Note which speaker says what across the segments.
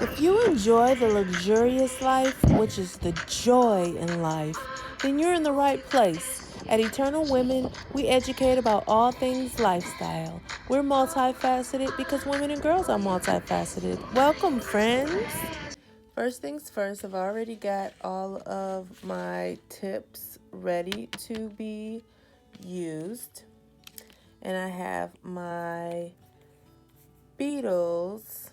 Speaker 1: If you enjoy the luxurious life, which is the joy in life, then you're in the right place. At Eternal Women, we educate about all things lifestyle. We're multifaceted because women and girls are multifaceted. Welcome, friends. First things first, I've already got all of my tips ready to be used. And I have my Beetles.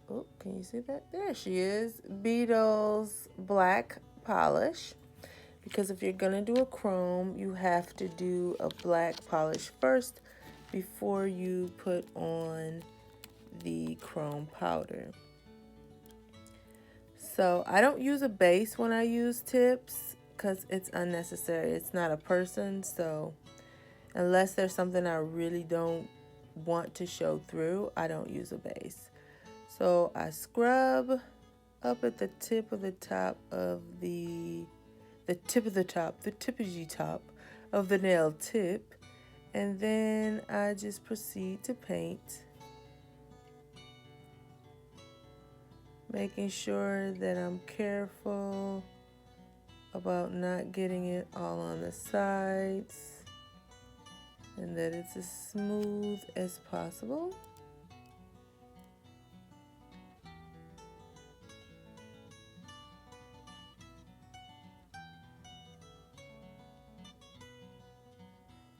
Speaker 1: Oh, can you see that? There she is. Beetles black polish. Because if you're going to do a chrome, you have to do a black polish first before you put on the chrome powder. So I don't use a base when I use tips because it's unnecessary. It's not a person, so unless there's something I really don't want to show through, I don't use a base. So I scrub up at the tip of the top of the tippity top of the nail tip, and then I just proceed to paint, making sure that I'm careful about not getting it all on the sides and that it's as smooth as possible.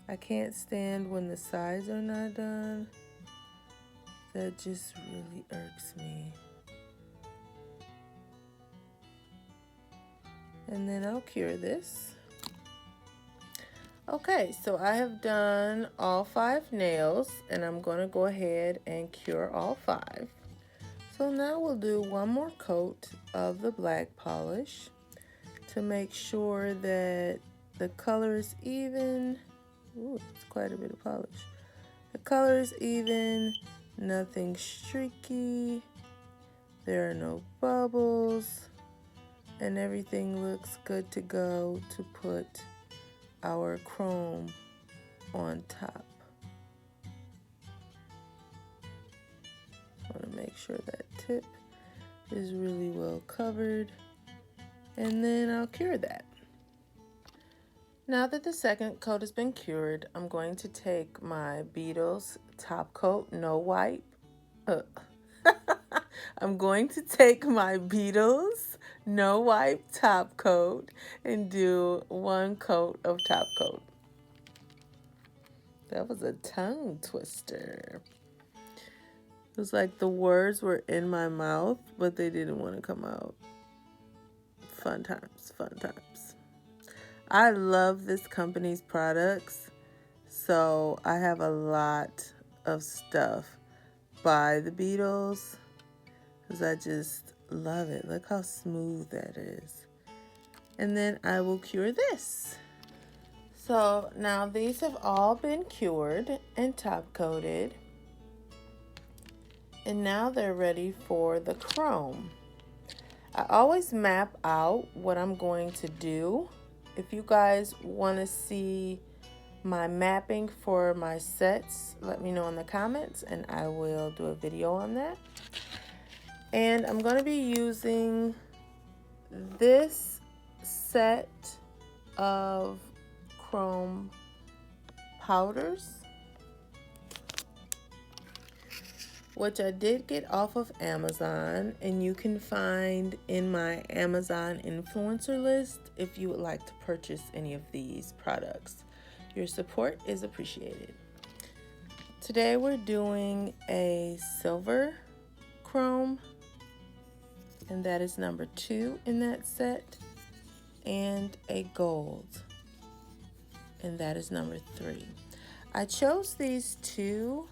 Speaker 1: I can't stand when the sides are not done. That just really irks me. And then I'll cure this. Okay, so I have done all 5 nails, and I'm going to go ahead and cure all 5. So now we'll do one more coat of the black polish to make sure that the color is even. Ooh, it's quite a bit of polish. The color is even, nothing streaky, there are no bubbles, and everything looks good to go to put our chrome on top. I want to make sure that tip is really well covered, and then I'll cure that. Now that the second coat has been cured, I'm going to take my Beetles top coat, no wipe. I'm going to take my Beetles no wipe top coat and do 1 coat of top coat. That was a tongue twister. It was like the words were in my mouth, but they didn't want to come out. Fun times, fun times. I love this company's products, so I have a lot of stuff by the Beetles because I just love it. Look how smooth that is. And then I will cure this. So now these have all been cured and top coated, and now they're ready for the chrome. I always map out what I'm going to do. If you guys want to see my mapping for my sets, let me know in the comments and I will do a video on that. And I'm going to be using this set of chrome powders, which I did get off of Amazon, and you can find in my Amazon influencer list if you would like to purchase any of these products. Your support is appreciated. Today we're doing a silver chrome, and that is number 2 in that set, and a gold, and that is number 3. I chose these 2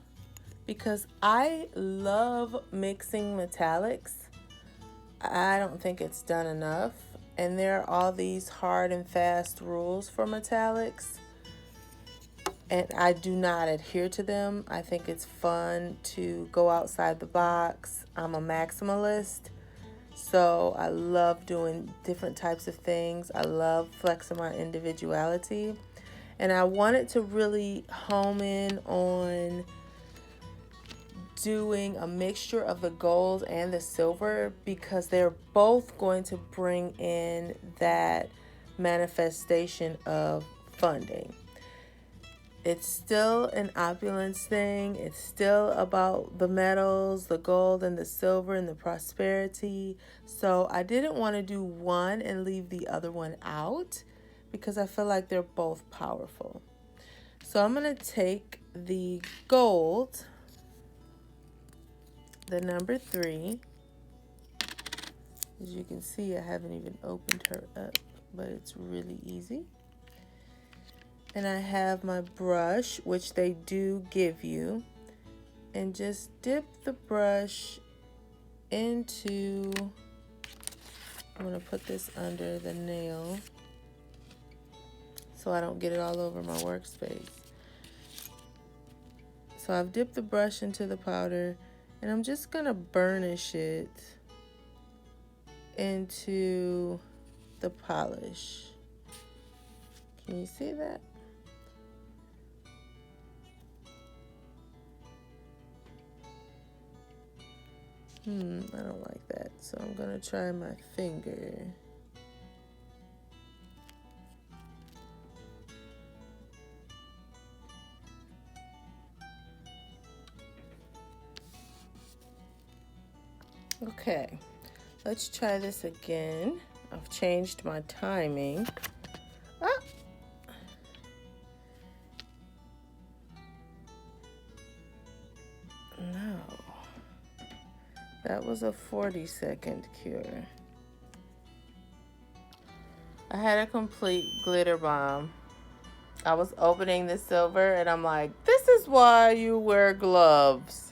Speaker 1: because I love mixing metallics. I don't think it's done enough. And there are all these hard and fast rules for metallics, and I do not adhere to them. I think it's fun to go outside the box. I'm a maximalist, so I love doing different types of things. I love flexing my individuality. And I wanted to really home in on doing a mixture of the gold and the silver because they're both going to bring in that manifestation of funding. It's still an opulence thing. It's still about the metals, the gold and the silver and the prosperity. So I didn't want to do one and leave the other one out because I feel like they're both powerful. So I'm going to take the gold, the number 3. As you can see, I haven't even opened her up, but it's really easy. And I have my brush, which they do give you, and just dip the brush into, I'm going to put this under the nail so I don't get it all over my workspace. So I've dipped the brush into the powder, and I'm just going to burnish it into the polish. Can you see that? I don't like that, so I'm gonna try my finger. Okay, let's try this again. I've changed my timing. Ah! No. That was a 40-second cure. I had a complete glitter bomb. I was opening the silver and I'm like, this is why you wear gloves.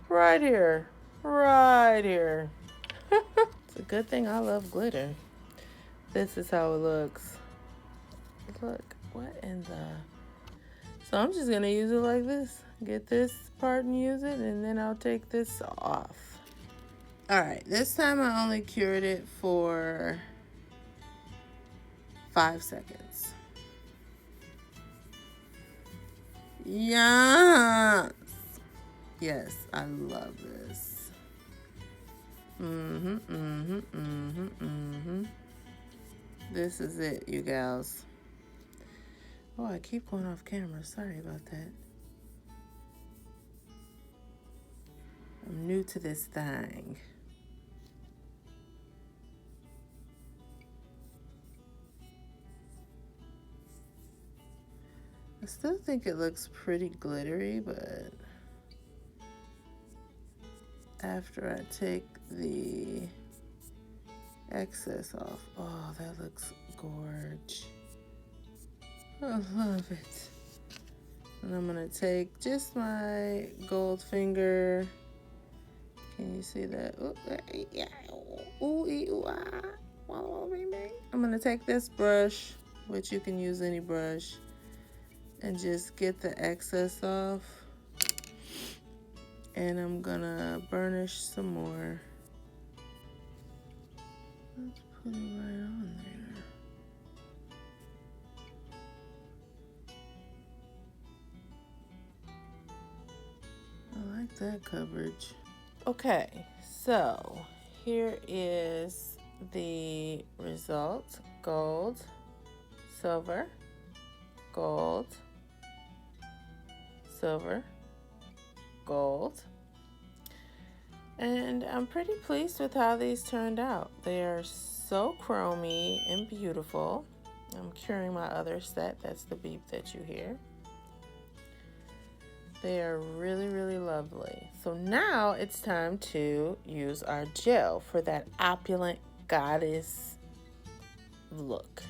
Speaker 1: Right here. Right here. It's a good thing I love glitter. This is how it looks. Look, what in the... So I'm just gonna use it like this. Get this part and use it, and then I'll take this off. Alright, this time I only cured it for 5 seconds. Yes! Yes, I love this. This is it, you gals. Oh, I keep going off camera. Sorry about that. I'm new to this thing. I still think it looks pretty glittery, but after I take the excess off, oh, that looks gorge. I love it. And I'm gonna take just my gold finger. Can you see that? I'm gonna take this brush, which you can use any brush, and just get the excess off. And I'm gonna burnish some more. Let's put it right on there. I like that coverage. Okay, so here is the result. Gold, silver, gold, silver, gold. And I'm pretty pleased with how these turned out. They are so chromy and beautiful. I'm curing my other set. That's the beep that you hear. They are really, really lovely. So now it's time to use our gel for that opulent goddess look.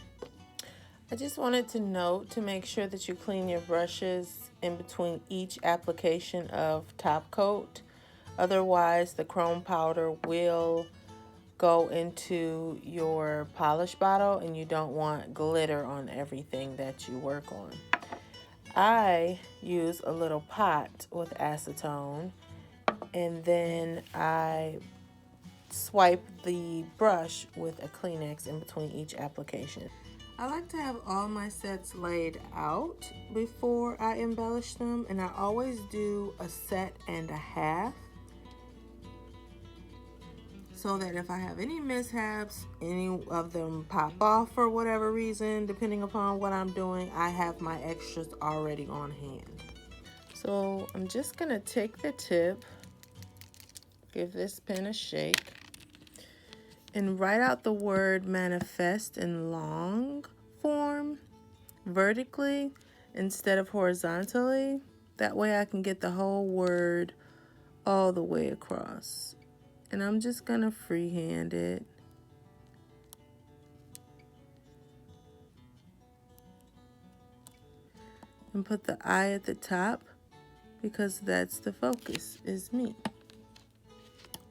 Speaker 1: I just wanted to note to make sure that you clean your brushes in between each application of top coat. Otherwise, the chrome powder will go into your polish bottle and you don't want glitter on everything that you work on. I use a little pot with acetone, and then I swipe the brush with a Kleenex in between each application. I like to have all my sets laid out before I embellish them, and I always do a set and a half so that if I have any mishaps, any of them pop off for whatever reason, depending upon what I'm doing, I have my extras already on hand. So I'm just gonna take the tip, give this pen a shake, and write out the word manifest in long form vertically instead of horizontally. That way I can get the whole word all the way across. And I'm just gonna freehand it. And put the I at the top because that's the focus, is me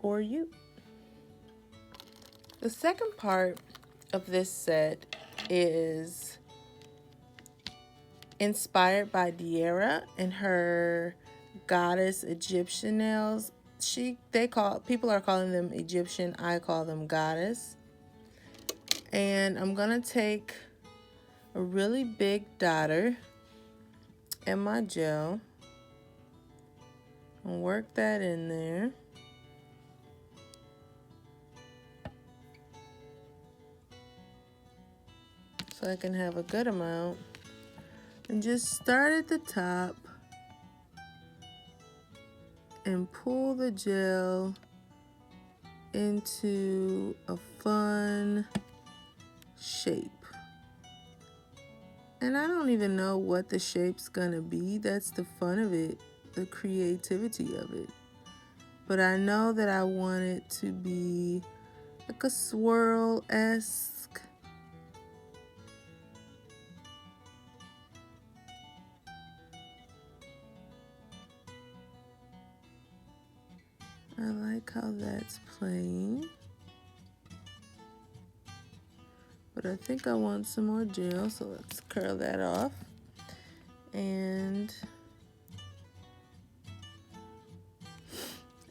Speaker 1: or you. The second part of this set is inspired by Adhere and her goddess Egyptian nails. People are calling them Egyptian, I call them goddess. And I'm gonna take a really big dotter and my gel and work that in there. So I can have a good amount. And just start at the top and pull the gel into a fun shape. And I don't even know what the shape's gonna be. That's the fun of it, the creativity of it. But I know that I want it to be like a swirl-esque. I like how that's playing. But I think I want some more gel, so let's curl that off. And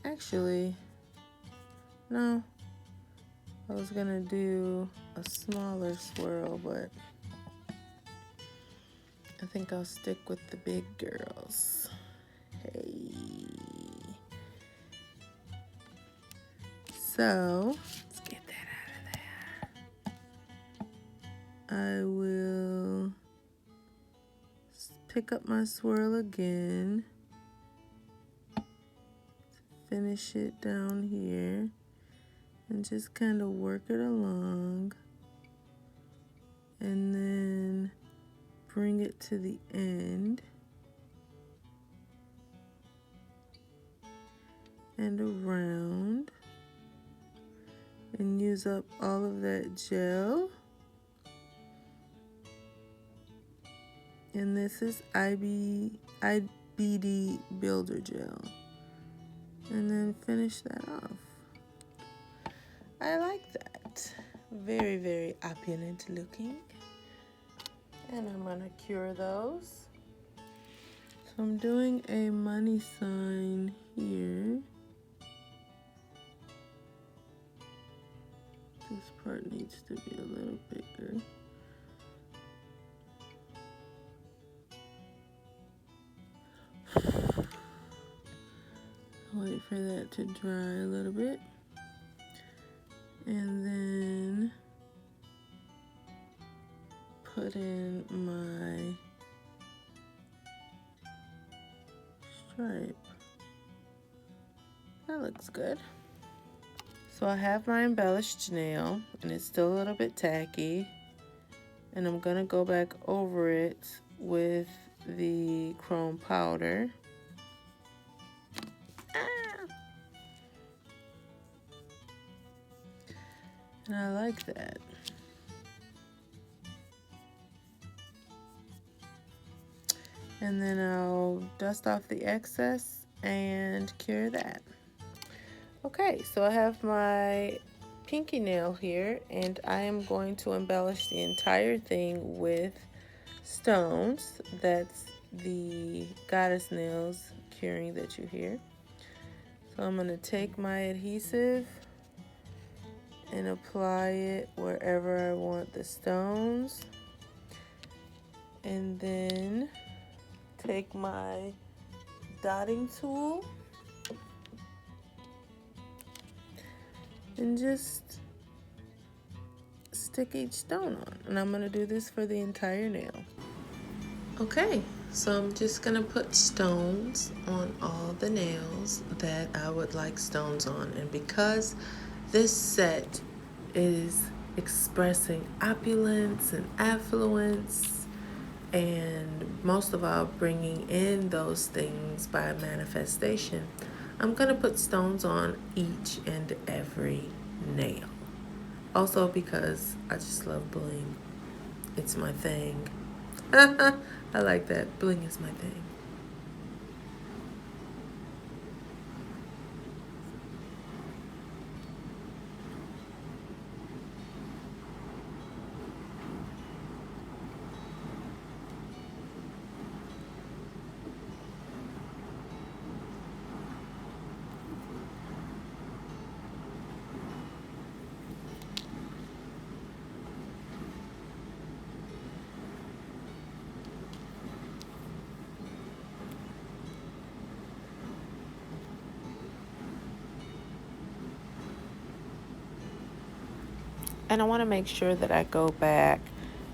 Speaker 1: actually, no, I was gonna do a smaller swirl, but I think I'll stick with the big girls. Hey. So, let's get that out of there. I will pick up my swirl again, finish it down here, and just kind of work it along, and then bring it to the end and around, and use up all of that gel. And this is IBD Builder Gel. And then finish that off. I like that. Very, very opulent looking. And I'm gonna cure those. So I'm doing a money sign here. This part needs to be a little bigger. Wait for that to dry a little bit. And then put in my stripe. That looks good. So I have my embellished nail, and it's still a little bit tacky. And I'm gonna go back over it with the chrome powder. And I like that. And then I'll dust off the excess and cure that. Okay, so I have my pinky nail here, and I am going to embellish the entire thing with stones. That's the goddess nails curing that you hear. So I'm going to take my adhesive and apply it wherever I want the stones. And then take my dotting tool and just stick each stone on. And I'm going to do this for the entire nail. Okay, so I'm just going to put stones on all the nails that I would like stones on. And because this set is expressing opulence and affluence, and most of all bringing in those things by manifestation, I'm going to put stones on each and every nail. Also because I just love bling. It's my thing. I like that. Bling is my thing. And I want to make sure that I go back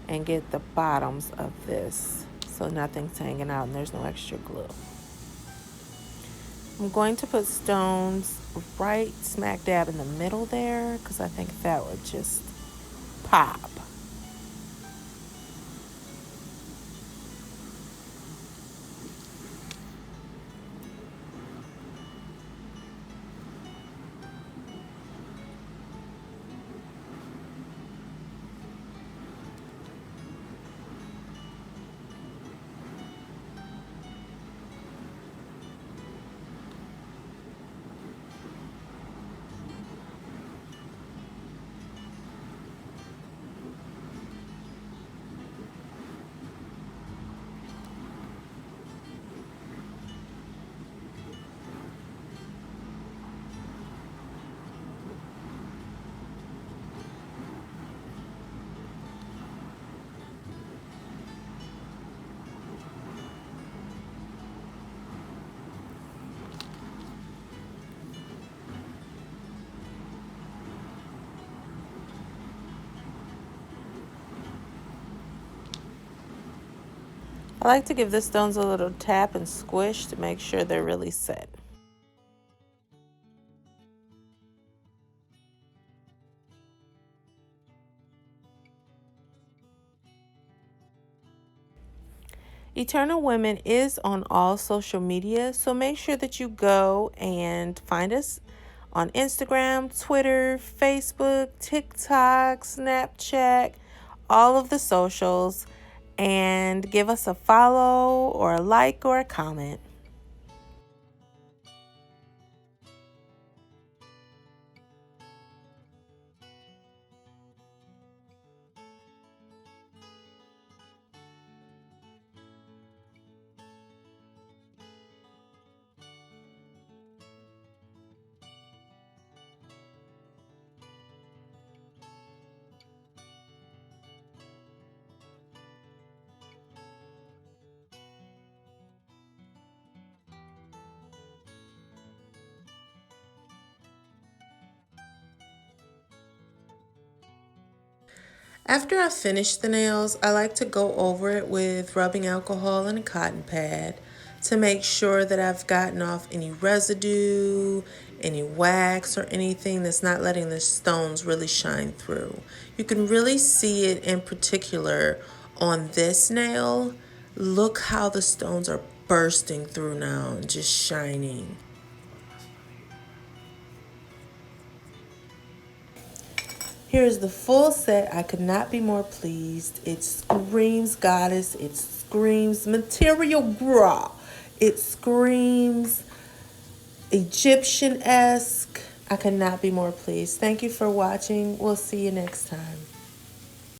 Speaker 1: and get the bottoms of this so nothing's hanging out and there's no extra glue. I'm going to put stones right smack dab in the middle there because I think that would just pop. I like to give the stones a little tap and squish to make sure they're really set. Eternal Women is on all social media, so make sure that you go and find us on Instagram, Twitter, Facebook, TikTok, Snapchat, all of the socials, and give us a follow or a like or a comment. After I finish the nails, I like to go over it with rubbing alcohol and a cotton pad to make sure that I've gotten off any residue, any wax, or anything that's not letting the stones really shine through. You can really see it in particular on this nail. Look how the stones are bursting through now and just shining. Here's the full set. I could not be more pleased. It screams goddess. It screams material bra. It screams Egyptian-esque. I could not be more pleased. Thank you for watching. We'll see you next time.